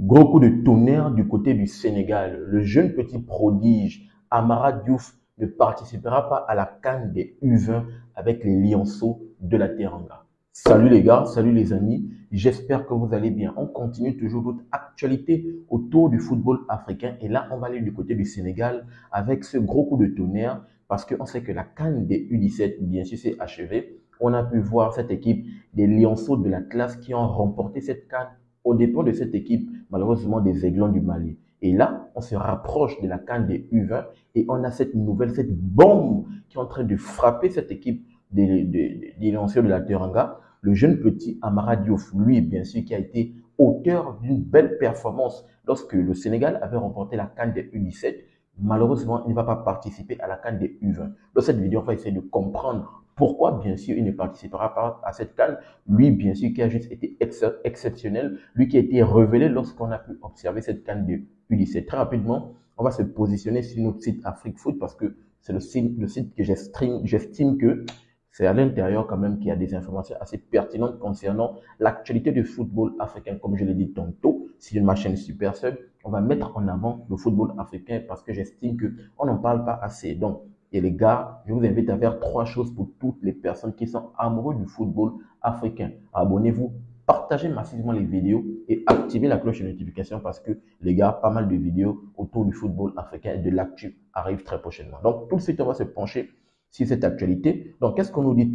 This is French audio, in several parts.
Gros coup de tonnerre du côté du Sénégal. Le jeune petit prodige Amara Diouf ne participera pas à la CAN des U20 avec les Lionceaux de la Teranga. Salut les gars, salut les amis, j'espère que vous allez bien. On continue toujours notre actualité autour du football africain et là on va aller du côté du Sénégal avec ce gros coup de tonnerre parce qu'on sait que la CAN des U17 bien sûr c'est achevé. On a pu voir cette équipe des Lionceaux de la classe qui ont remporté cette CAN au dépend de cette équipe, malheureusement, des Aiglons du Mali. Et là, on se rapproche de la CAN des U20 et on a cette nouvelle, cette bombe qui est en train de frapper cette équipe des lanceurs de la Teranga. Le jeune petit Amara Diouf, lui, bien sûr, qui a été auteur d'une belle performance lorsque le Sénégal avait remporté la CAN des U17. Malheureusement, il ne va pas participer à la CAN des U20. Dans cette vidéo, on va essayer de comprendre pourquoi, bien sûr, il ne participera pas à cette CAN. Lui, bien sûr, qui a juste été exceptionnel, lui qui a été révélé lorsqu'on a pu observer cette CAN de U17. Très rapidement, on va se positionner sur notre site Afrique Foot parce que c'est le site que j'estime que c'est à l'intérieur quand même qu'il y a des informations assez pertinentes concernant l'actualité du football africain. Comme je l'ai dit tantôt, c'est ma chaîne Super Sub, on va mettre en avant le football africain parce que j'estime qu'on n'en parle pas assez. Donc, et les gars, je vous invite à faire 3 choses pour toutes les personnes qui sont amoureux du football africain. Abonnez-vous, partagez massivement les vidéos et activez la cloche de notification parce que les gars, pas mal de vidéos autour du football africain et de l'actu arrivent très prochainement. Donc tout de suite, on va se pencher sur cette actualité. Donc qu'est-ce qu'on nous dit?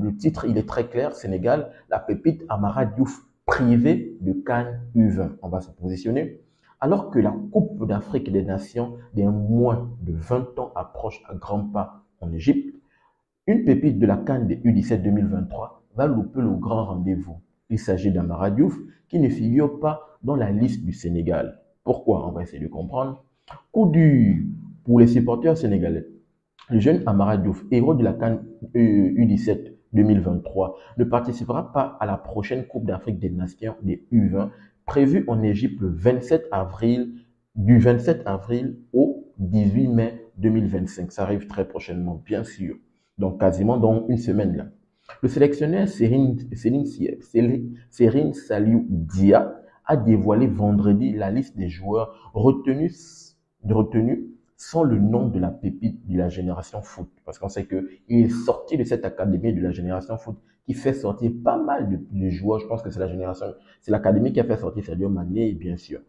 Le titre, il est très clair. Sénégal, la pépite Amara Diouf privée de CAN U20. On va se positionner. Alors que la Coupe d'Afrique des Nations des moins de 20 ans approche à grands pas en Égypte, une pépite de la CAN des U17 2023 va louper le grand rendez-vous. Il s'agit d'Amara Diouf qui ne figure pas dans la liste du Sénégal. Pourquoi? On va essayer de comprendre. Coup dur pour les supporters sénégalais. Le jeune Amara Diouf, héros de la CAN U17 2023, ne participera pas à la prochaine Coupe d'Afrique des Nations des U20 prévue en Égypte le 27 avril, du 27 avril au 18 mai 2025. Ça arrive très prochainement, bien sûr. Donc, quasiment dans une semaine là. Le sélectionneur Serine Saliou Dia a dévoilé vendredi la liste des joueurs retenus sans le nom de la pépite de la génération foot. Parce qu'on sait qu'il est sorti de cette académie de la génération foot qui fait sortir pas mal de joueurs. Je pense que c'est l'académie qui a fait sortir Sadio Mané, bien sûr.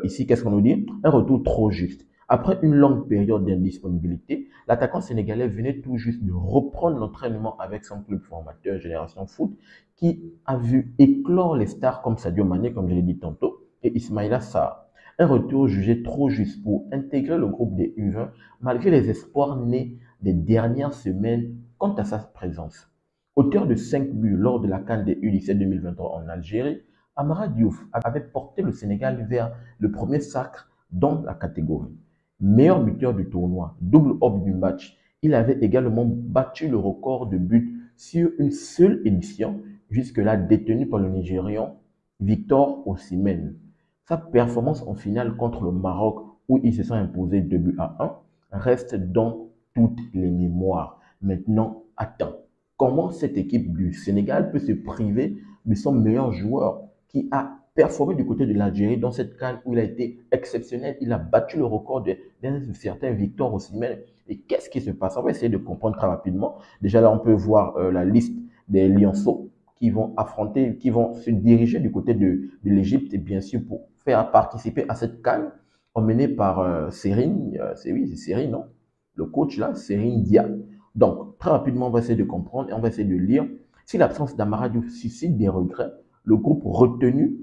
Ici, qu'est-ce qu'on nous dit? Un retour trop juste. Après une longue période d'indisponibilité, l'attaquant sénégalais venait tout juste de reprendre l'entraînement avec son club formateur Génération Foot qui a vu éclore les stars comme Sadio Mané, comme je l'ai dit tantôt, et Ismaïla Sarr. Un retour jugé trop juste pour intégrer le groupe des U20 malgré les espoirs nés des dernières semaines quant à sa présence. Auteur de 5 buts lors de la CAN des U17 2023 en Algérie, Amara Diouf avait porté le Sénégal vers le premier sacre dans la catégorie. Meilleur buteur du tournoi, double homme du match, il avait également battu le record de buts sur une seule édition, jusque-là détenu par le Nigérian Victor Osimhen. Sa performance en finale contre le Maroc, où il se sont imposés 2-1, reste dans toutes les mémoires. Maintenant, attends, comment cette équipe du Sénégal peut se priver de son meilleur joueur qui a performé du côté de l'Algérie dans cette CAN où il a été exceptionnel. Il a battu le record d'un certain Victor Osimhen. Et qu'est-ce qui se passe? On va essayer de comprendre très rapidement. Déjà là, on peut voir la liste des Lionceaux qui vont affronter, qui vont se diriger du côté de l'Égypte et bien sûr pour faire participer à cette CAN emmenée par Serine, c'est Serine, non? Le coach là, Serine Dia. Donc, très rapidement, on va essayer de comprendre et on va essayer de lire. Si l'absence d'Amara Diouf suscite des regrets, le groupe retenu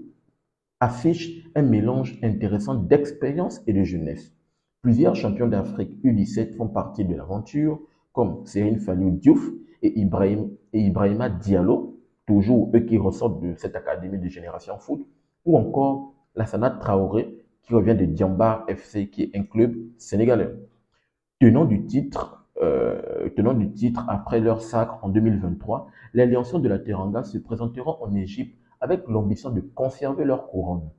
affiche un mélange intéressant d'expérience et de jeunesse. Plusieurs champions d'Afrique U17 font partie de l'aventure, comme Serine Faliou Diouf et Ibrahima Diallo, toujours eux qui ressortent de cette académie de Génération Foot, ou encore Lassana Traoré, qui revient de Diambar FC, qui est un club sénégalais. Tenant du titre après leur sacre en 2023, les Lions de la Teranga se présenteront en Égypte avec l'ambition de conserver leur couronne.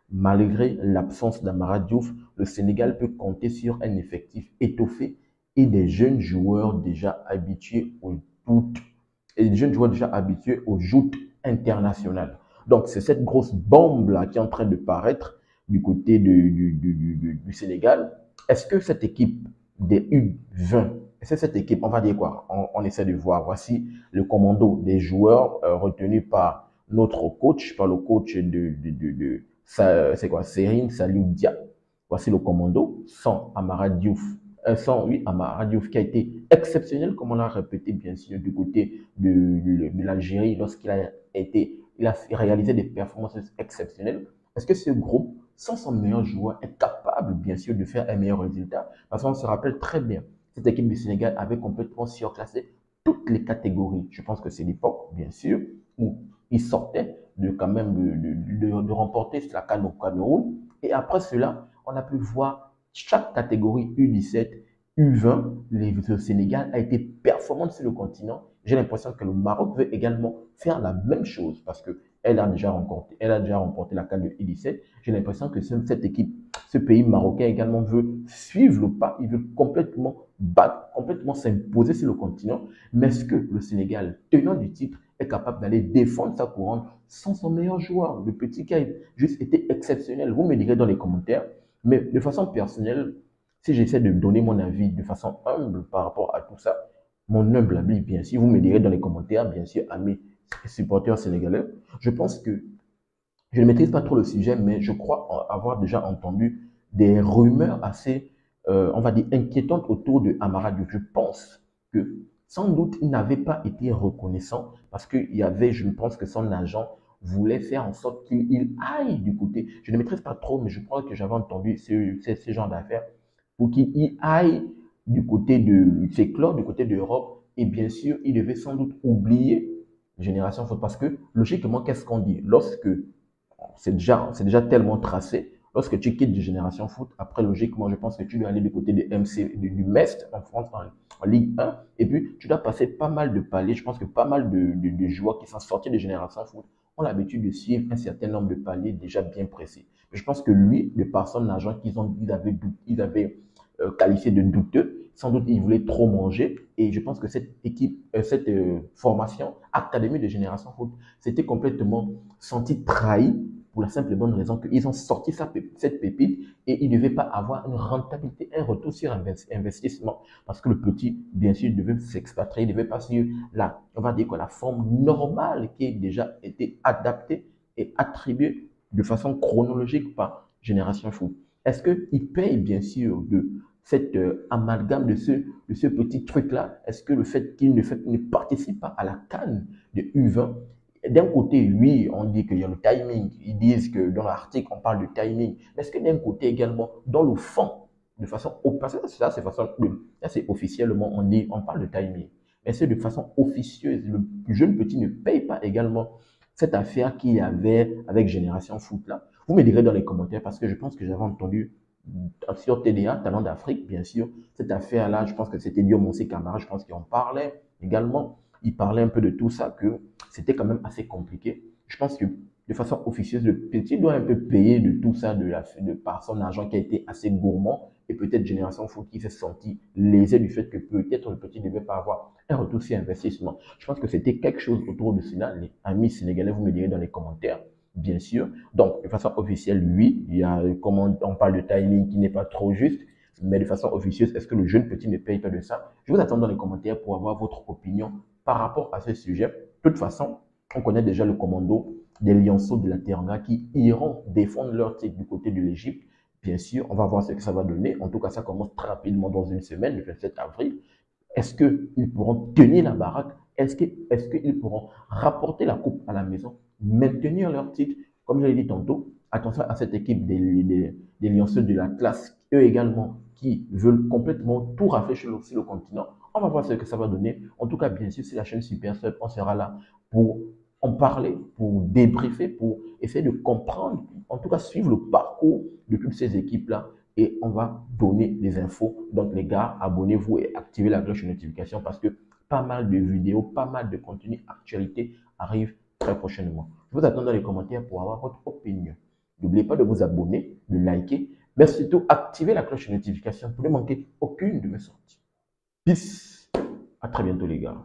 Malgré l'absence d'Amara Diouf, le Sénégal peut compter sur un effectif étoffé et des jeunes joueurs déjà habitués aux joutes internationales. Donc, c'est cette grosse bombe-là qui est en train de paraître du côté du Sénégal. Est-ce que cette équipe des U20, est-ce que cette équipe, on va dire quoi? On essaie de voir. Voici le commando des joueurs retenus par notre coach, par le coach c'est quoi? Serine Saliou Dia. Voici le commando, sans Amara Diouf. Sans, oui, Amara Diouf qui a été exceptionnel, comme on l'a répété, bien sûr, du côté de l'Algérie lorsqu'il a été, il a réalisé des performances exceptionnelles. Est-ce que ce groupe, sans son meilleur joueur, est capable, bien sûr, de faire un meilleur résultat? Parce qu'on se rappelle très bien, cette équipe du Sénégal avait complètement surclassé toutes les catégories. Je pense que c'est l'époque, bien sûr, où il sortait de quand même de remporter la CAN au Cameroun. Et après cela, on a pu voir chaque catégorie U17, U20, le Sénégal a été performant sur le continent. J'ai l'impression que le Maroc veut également faire la même chose parce que elle a déjà remporté la CAN de U17. J'ai l'impression que cette équipe, ce pays marocain également veut suivre le pas, il veut complètement battre, complètement s'imposer sur le continent. Mais est-ce que le Sénégal, tenant du titre, est capable d'aller défendre sa couronne sans son meilleur joueur? Le petit qui a juste été exceptionnel. Vous me direz dans les commentaires. Mais de façon personnelle, si j'essaie de donner mon avis de façon humble par rapport à tout ça, mon humble avis, bien sûr, vous me direz dans les commentaires, bien sûr, à mes supporters sénégalais, je pense que je ne maîtrise pas trop le sujet, mais je crois avoir déjà entendu des rumeurs assez, on va dire, inquiétantes autour de Amara Diouf. Je pense que sans doute il n'avait pas été reconnaissant parce qu'il y avait, je pense que son agent voulait faire en sorte qu'il aille du côté. Je ne maîtrise pas trop, mais je crois que j'avais entendu ce genre d'affaires pour qu'il aille du côté de s'éclore, du côté de l'Europe. Et bien sûr, il devait sans doute oublier Génération Foot parce que logiquement, qu'est-ce qu'on dit? Lorsque c'est déjà tellement tracé. Lorsque tu quittes de Génération Foot, après, logiquement, je pense que tu dois aller du côté de MC, du Metz en France, en Ligue 1. Et puis, tu dois passer pas mal de paliers. Je pense que pas mal de joueurs qui sont sortis de Génération Foot ont l'habitude de suivre un certain nombre de paliers déjà bien précis. Mais je pense que lui, de par son agent ils avaient qualifié de douteux, sans doute il voulait trop manger. Et je pense que cette équipe, cette formation, Académie de Génération Foot, s'était complètement senti trahi pour la simple et bonne raison qu'ils ont sorti cette pépite et ils ne devaient pas avoir une rentabilité, un retour sur investissement. Parce que le petit, bien sûr, devait s'expatrier, il devait pas suivre on va dire quoi, la forme normale qui a déjà été adaptée et attribuée de façon chronologique par Génération Foot. Est-ce qu'il paye, bien sûr, de cet amalgame de ce petit truc-là? Est-ce que le fait qu'il ne participe pas à la CAN de U20, d'un côté, oui, on dit qu'il y a le timing. Ils disent que dans l'article, on parle de timing. Mais est-ce que d'un côté également, dans le fond, de façon, parce que ça, c'est officiellement, on parle de timing. Mais c'est de façon officieuse. Le jeune petit ne paye pas également cette affaire qu'il y avait avec Génération Foot là. Vous me direz dans les commentaires parce que je pense que j'avais entendu sur TDA, Talent d'Afrique, bien sûr, cette affaire-là, je pense que c'était Diomonsi Camara, je pense qu'il en parlait également. Il parlait un peu de tout ça, que c'était quand même assez compliqué. Je pense que de façon officieuse, le petit doit un peu payer de tout ça par son argent qui a été assez gourmand et peut-être Génération Foot qui s'est senti lésé du fait que peut-être le petit ne devait pas avoir un retour sur investissement. Je pense que c'était quelque chose autour de cela. Les amis sénégalais, vous me direz dans les commentaires, bien sûr. Donc, de façon officielle, oui, il y a, comment on parle de timing qui n'est pas trop juste, mais de façon officieuse, est-ce que le jeune petit ne paye pas de ça? Je vous attends dans les commentaires pour avoir votre opinion par rapport à ce sujet. De toute façon, on connaît déjà le commando des lionceaux de la Teranga qui iront défendre leur titre du côté de l'Égypte. Bien sûr, on va voir ce que ça va donner. En tout cas, ça commence très rapidement dans une semaine, le 27 avril. Est-ce qu'ils pourront tenir la baraque? Est-ce qu'ils pourront rapporter la coupe à la maison, maintenir leur titre? Comme je l'ai dit tantôt, attention à cette équipe des lionceaux de la classe, eux également, qui veulent complètement tout rafler sur le continent. On va voir ce que ça va donner. En tout cas, bien sûr, c'est la chaîne Super Sub. On sera là pour en parler, pour débriefer, pour essayer de comprendre, en tout cas suivre le parcours de toutes ces équipes-là. Et on va donner des infos. Donc les gars, abonnez-vous et activez la cloche de notification parce que pas mal de vidéos, pas mal de contenu actualité arrive très prochainement. Je vous attends dans les commentaires pour avoir votre opinion. N'oubliez pas de vous abonner, de liker, mais surtout activer la cloche de notification pour ne manquer aucune de mes sorties. Peace. À très bientôt les gars.